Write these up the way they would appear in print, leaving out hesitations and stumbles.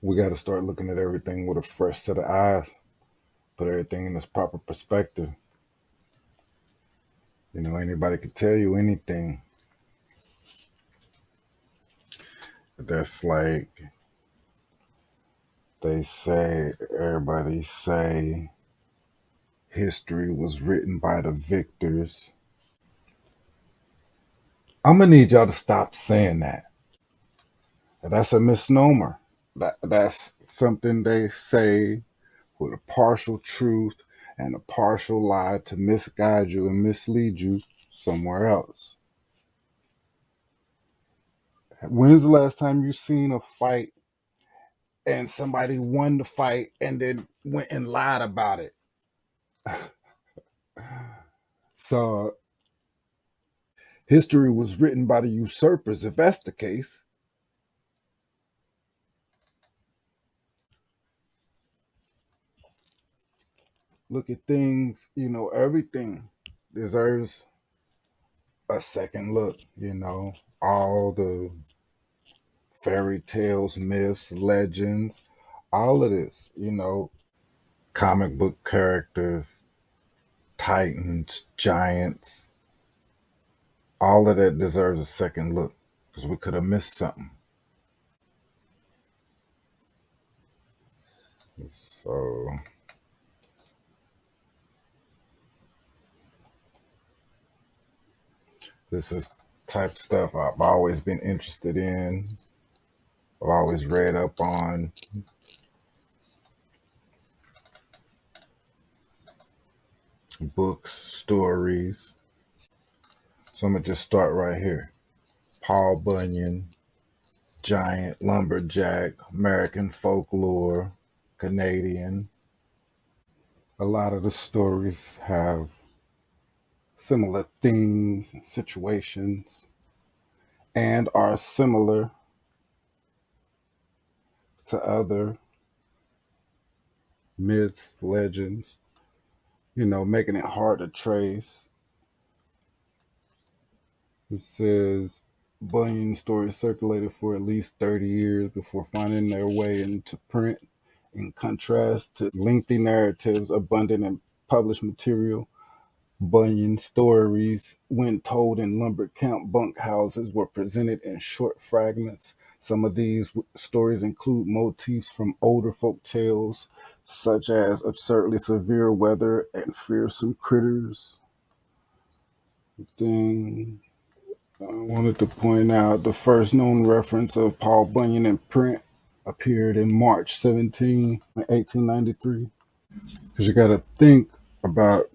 We got to start looking at everything with a fresh set of eyes, put everything in its proper perspective. Anybody could tell you anything. That's like they say, everybody say history was written by the victors. I'm gonna need y'all to stop saying that. That's a misnomer. That's something they say with a partial truth and a partial lie to misguide you and mislead you somewhere else. When's the last time you seen a fight and somebody won the fight and then went and lied about it? So history was written by the usurpers. If that's the case, look at things, everything deserves a second look, all the fairy tales, myths, legends, all of this, comic book characters, titans, giants, all of that deserves a second look because we could have missed something. So this is type of stuff I've always been interested in. I've always read up on books, stories. So I'm gonna just start right here. Paul Bunyan, giant, lumberjack, American folklore, Canadian. A lot of the stories have similar themes and situations and are similar to other myths, legends, making it hard to trace. It says Bunyan stories circulated for at least 30 years before finding their way into print. In contrast to lengthy narratives abundant in published material, Bunyan stories, when told in lumber camp bunkhouses, were presented in short fragments. Some of these stories include motifs from older folk tales, such as absurdly severe weather and fearsome critters. Then I wanted to point out the first known reference of Paul Bunyan in print appeared in March 17, 1893. Because you got to think about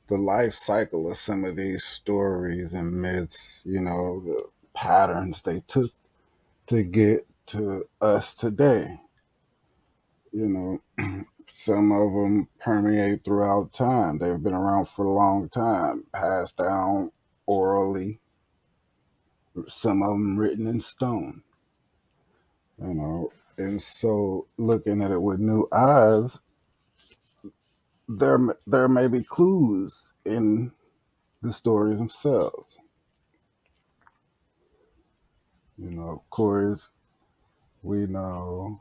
the life cycle of some of these stories and myths, the patterns they took to get to us today. Some of them permeate throughout time. They've been around for a long time, passed down orally, some of them written in stone, you know. And so looking at it with new eyes, there may be clues in the stories themselves. Of course, we know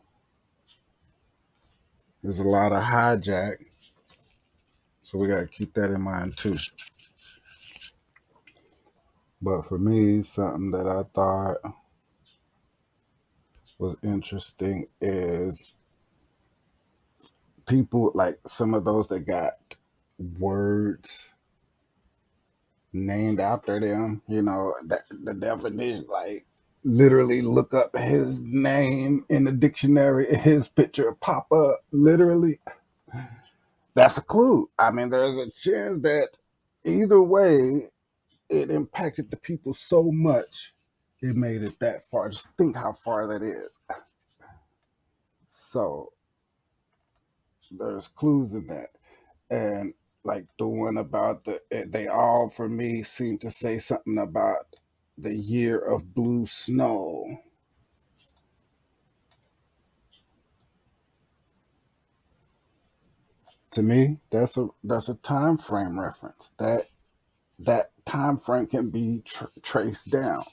there's a lot of hijack, so we got to keep that in mind too. But for me, something that I thought was interesting is people like some of those that got words named after them, the definition, like literally look up his name in the dictionary, his picture pop up, literally. That's a clue. I mean, there's a chance that either way, it impacted the people so much, it made it that far. Just think how far that is. So there's clues in that. And like the one about they all for me seem to say something about the year of blue snow. To me, that's a time frame reference. That time frame can be tracked down.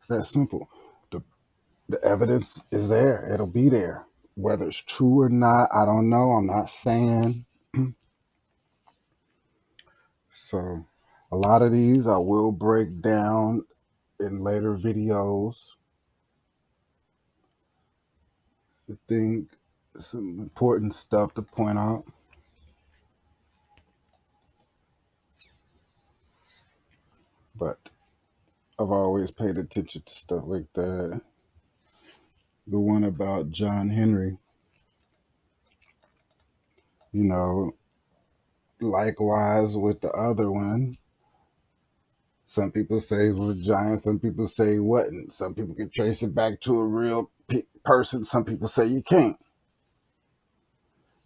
It's that simple. The, the evidence is there. It'll be there. Whether it's true or not, I don't know. I'm not saying. So a lot of these I will break down in later videos. I think some important stuff to point out. But I've always paid attention to stuff like that. The one about John Henry, you know, likewise with the other one. Some people say it was a giant, some people say it wasn't. Some people can trace it back to a real person, some people say you can't.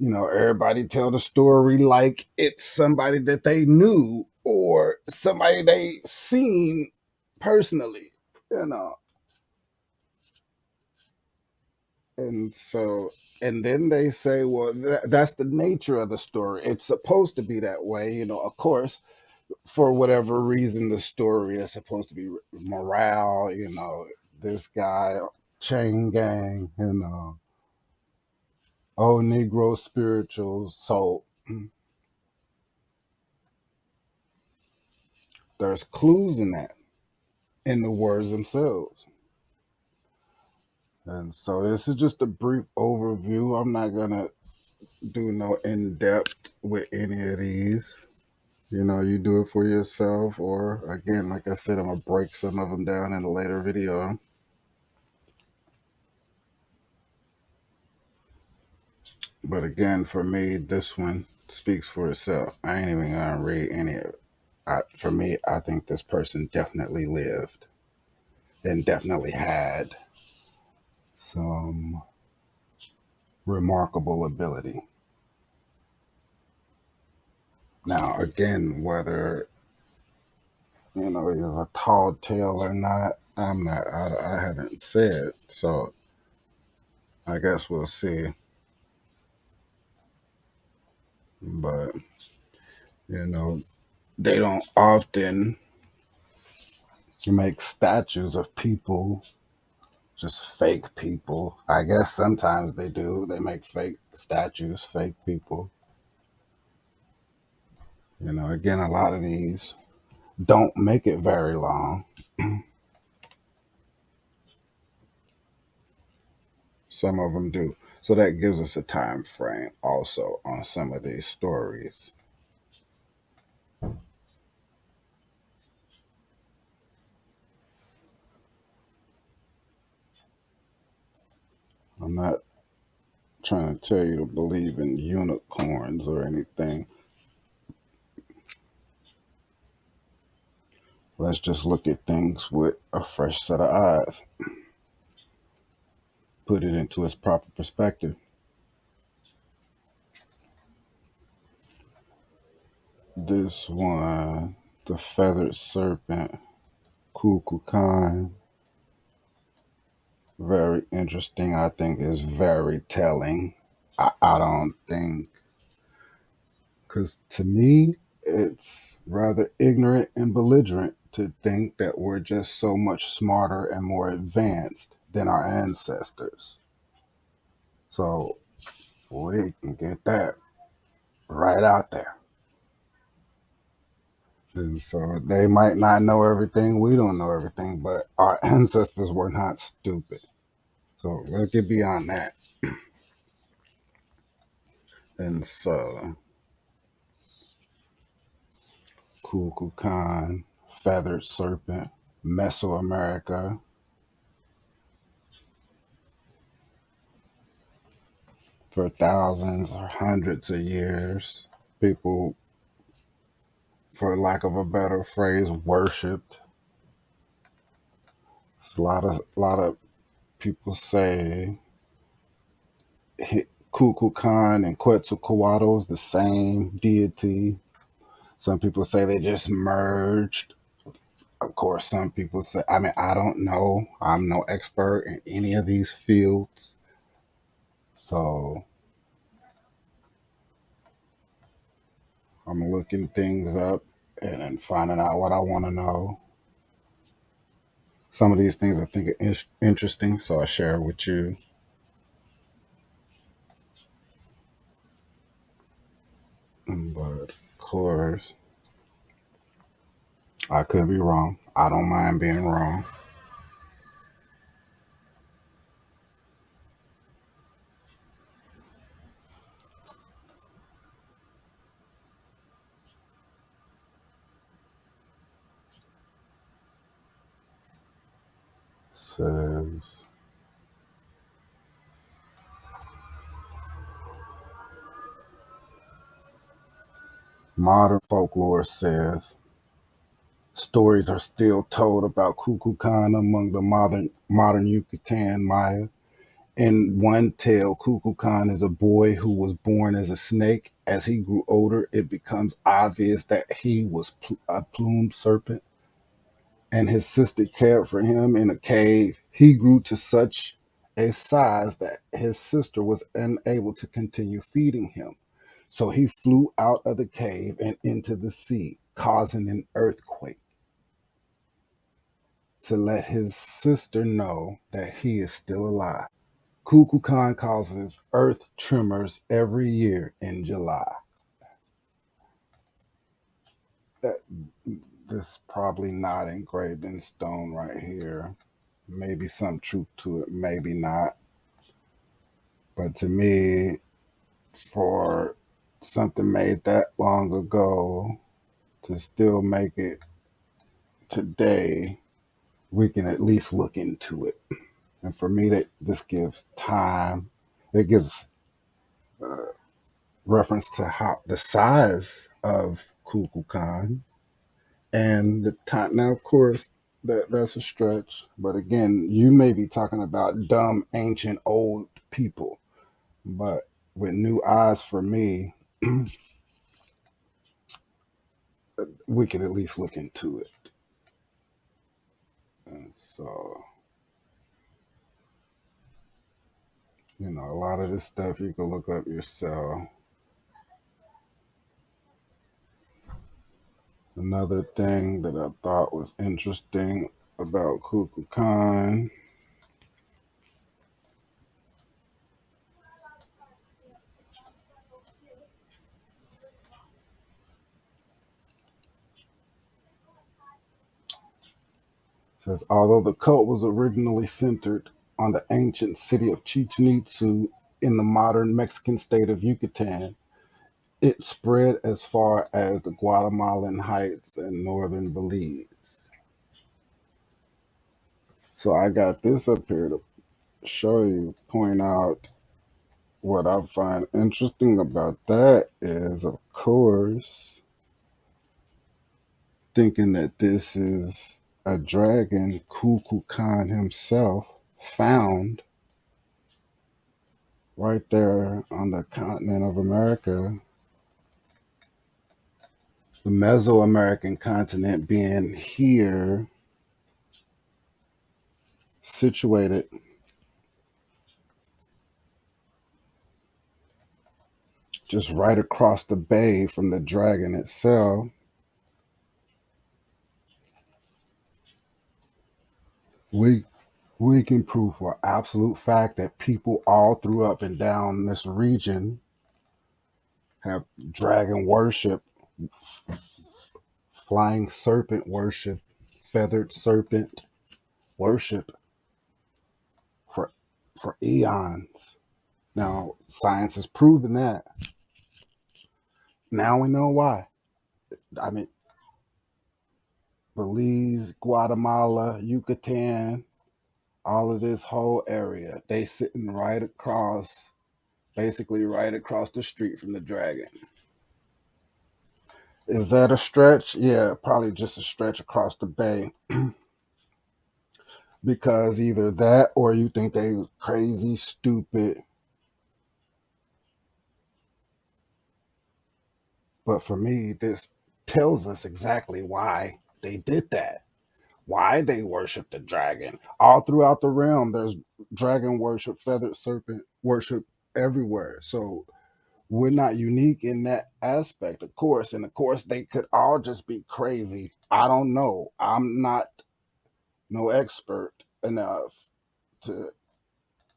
Everybody tell the story like it's somebody that they knew or somebody they seen personally, you know. And so, and then they say, well, that's the nature of the story. It's supposed to be that way, of course, for whatever reason, the story is supposed to be morale, this guy, chain gang, old Negro spirituals. So there's clues in that, in the words themselves. And so this is just a brief overview. I'm not going to do no in depth with any of these. You do it for yourself, or again, like I said, I'm going to break some of them down in a later video. But again, for me, this one speaks for itself. I ain't even going to read any of it. For me, I think this person definitely lived and definitely had some remarkable ability. Now, again, whether he's a tall tale or not, I'm not. I haven't said. So I guess we'll see. But they don't often make statues of people, just fake people. I guess sometimes they do. They make fake statues, fake people. Again, a lot of these don't make it very long. Some of them do. So that gives us a time frame also on some of these stories. I'm not trying to tell you to believe in unicorns or anything. Let's just look at things with a fresh set of eyes. Put it into its proper perspective. This one, the feathered serpent, Kukulkan, very interesting. I think is very telling. I don't think, because to me, it's rather ignorant and belligerent to think that we're just so much smarter and more advanced than our ancestors. So we can get that right out there. And so they might not know everything. We don't know everything, but our ancestors were not stupid. So let's get beyond that. And so Kukulkan, feathered serpent, Mesoamerica, for thousands or hundreds of years. People, for lack of a better phrase, worshipped. A lot of people say Kukulkan and Quetzalcoatl is the same deity. Some people say they just merged. Of course, some people say, I don't know. I'm no expert in any of these fields. So I'm looking things up and finding out what I want to know. Some of these things I think are interesting, so I share with you. But of course, I could be wrong. I don't mind being wrong. Says modern folklore says stories are still told about Kukulkan among the modern Yucatan Maya. In one tale, Kukulkan is a boy who was born as a snake. As he grew older, it becomes obvious that he was a plumed serpent, and his sister cared for him in a cave. He grew to such a size that his sister was unable to continue feeding him. So he flew out of the cave and into the sea, causing an earthquake to let his sister know that he is still alive. Kukulkan causes earth tremors every year in July. That, this probably not engraved in stone right here. Maybe some truth to it, maybe not. But to me, for something made that long ago to still make it today, we can at least look into it. And for me, that this gives time. It gives reference to how the size of Kukulkan and the time. Now, of course, that's a stretch. But again, you may be talking about dumb, ancient, old people. But with new eyes for me, we could at least look into it. And so, a lot of this stuff you can look up yourself. Another thing that I thought was interesting about Kukulkan says, although the cult was originally centered on the ancient city of Chichen Itza in the modern Mexican state of Yucatan, it spread as far as the Guatemalan Heights and northern Belize. So I got this up here to show you, point out what I find interesting about that is, of course, thinking that this is a dragon Kukulkan himself found right there on the continent of America, the Mesoamerican continent being here, situated just right across the bay from the dragon itself. We we can prove for absolute fact that people all through up and down this region have dragon worship, flying serpent worship, feathered serpent worship for eons. Now science has proven that. Now we know why. I mean, Belize, Guatemala, Yucatan, all of this whole area, they sitting right across, basically right across the street from the dragon. Is that a stretch? Yeah, probably just a stretch across the bay. Because either that or you think they crazy, stupid. But for me, this tells us exactly why they did that. Why they worship the dragon. All throughout the realm, there's dragon worship, feathered serpent worship everywhere. So we're not unique in that aspect, of course. And of course, they could all just be crazy. I don't know. I'm not no expert enough to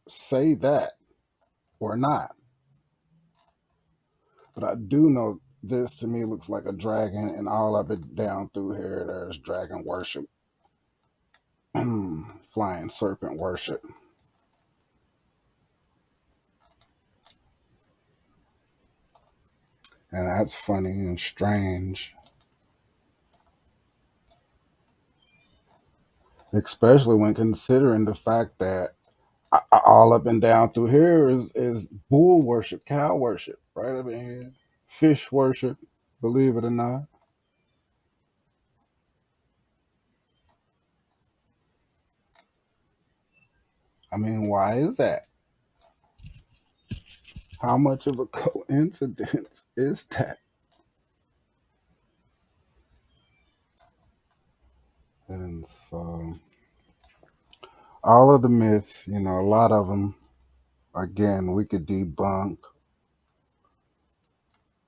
say that or not. But I do know this to me looks like a dragon, and all up and down through here, there's dragon worship, flying serpent worship. And that's funny and strange, especially when considering the fact that all up and down through here is bull worship, cow worship, right up in here, fish worship, believe it or not. I mean, why is that? How much of a coincidence is that? And so, all of the myths, a lot of them, again, we could debunk,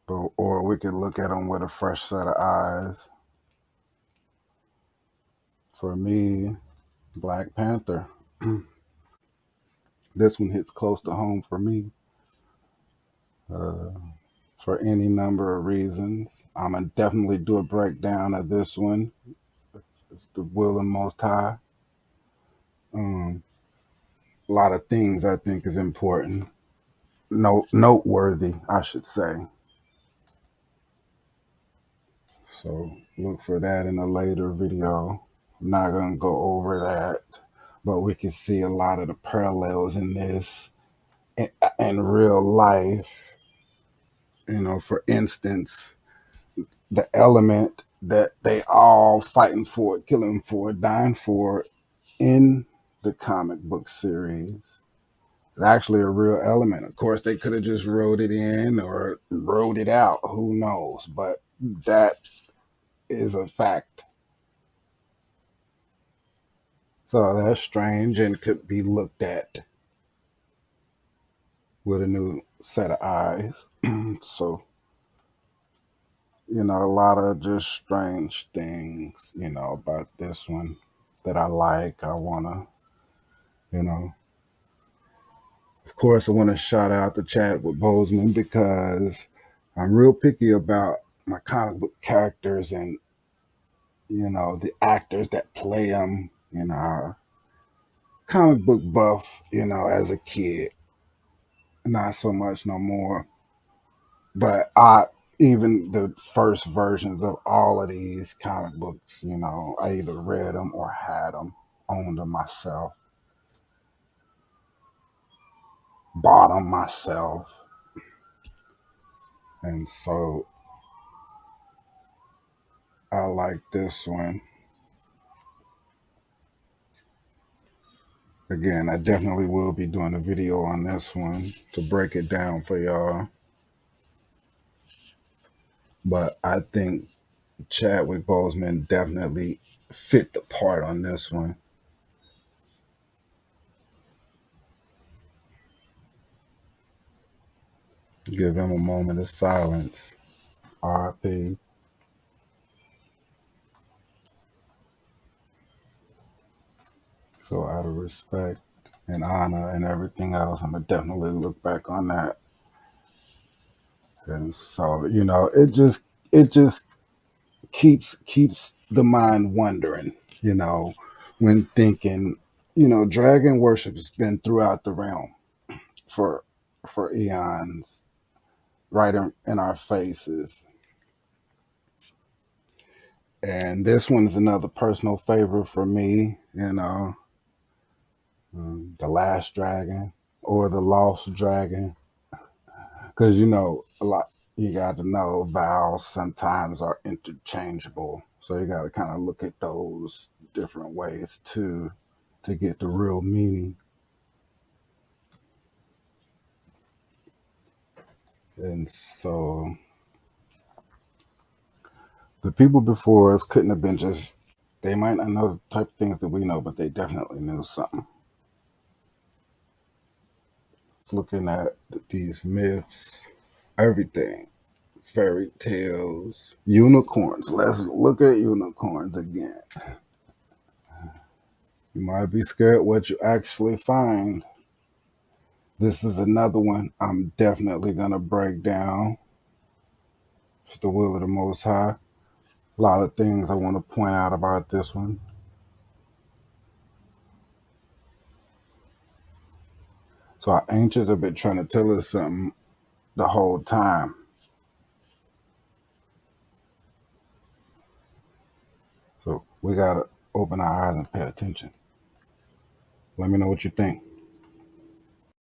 or we could look at them with a fresh set of eyes. For me, Black Panther. This one hits close to home for me, uh, for any number of reasons. I'm going to definitely do a breakdown of this one. It's the will and most high. A lot of things I think is important, noteworthy, I should say. So look for that in a later video. I'm not going to go over that, but we can see a lot of the parallels in this in real life. For instance, the element that they all fighting for, killing for, dying for in the comic book series is actually a real element. Of course, they could have just wrote it in or wrote it out. Who knows? But that is a fact. So that's strange and could be looked at with a new set of eyes. So, a lot of just strange things, about this one that I like. I want to, you know, of course, I want to shout out the chat with Bozeman because I'm real picky about my comic book characters and, the actors that play them. Comic book buff, as a kid, not so much no more. But even the first versions of all of these comic books, I either read them or had them, owned them myself, bought them myself. And so I like this one. Again, I definitely will be doing a video on this one to break it down for y'all. But I think Chadwick Boseman definitely fit the part on this one. Give him a moment of silence. RIP. So out of respect and honor and everything else, I'm gonna definitely look back on that. And so, it just keeps the mind wondering, when thinking, dragon worship has been throughout the realm for eons, right in our faces. And this one's another personal favorite for me, the last dragon or the lost dragon. Because a lot, you got to know vowels sometimes are interchangeable, so you got to kind of look at those different ways too to get the real meaning. And so the people before us couldn't have been just, they might not know the type of things that we know, but they definitely knew something. Looking at these myths, everything, fairy tales, unicorns. Let's look at unicorns again. You might be scared what you actually find. This is another one I'm definitely going to break down. It's the will of the Most High. A lot of things I want to point out about this one. So our ancients have been trying to tell us something the whole time. So we got to open our eyes and pay attention. Let me know what you think.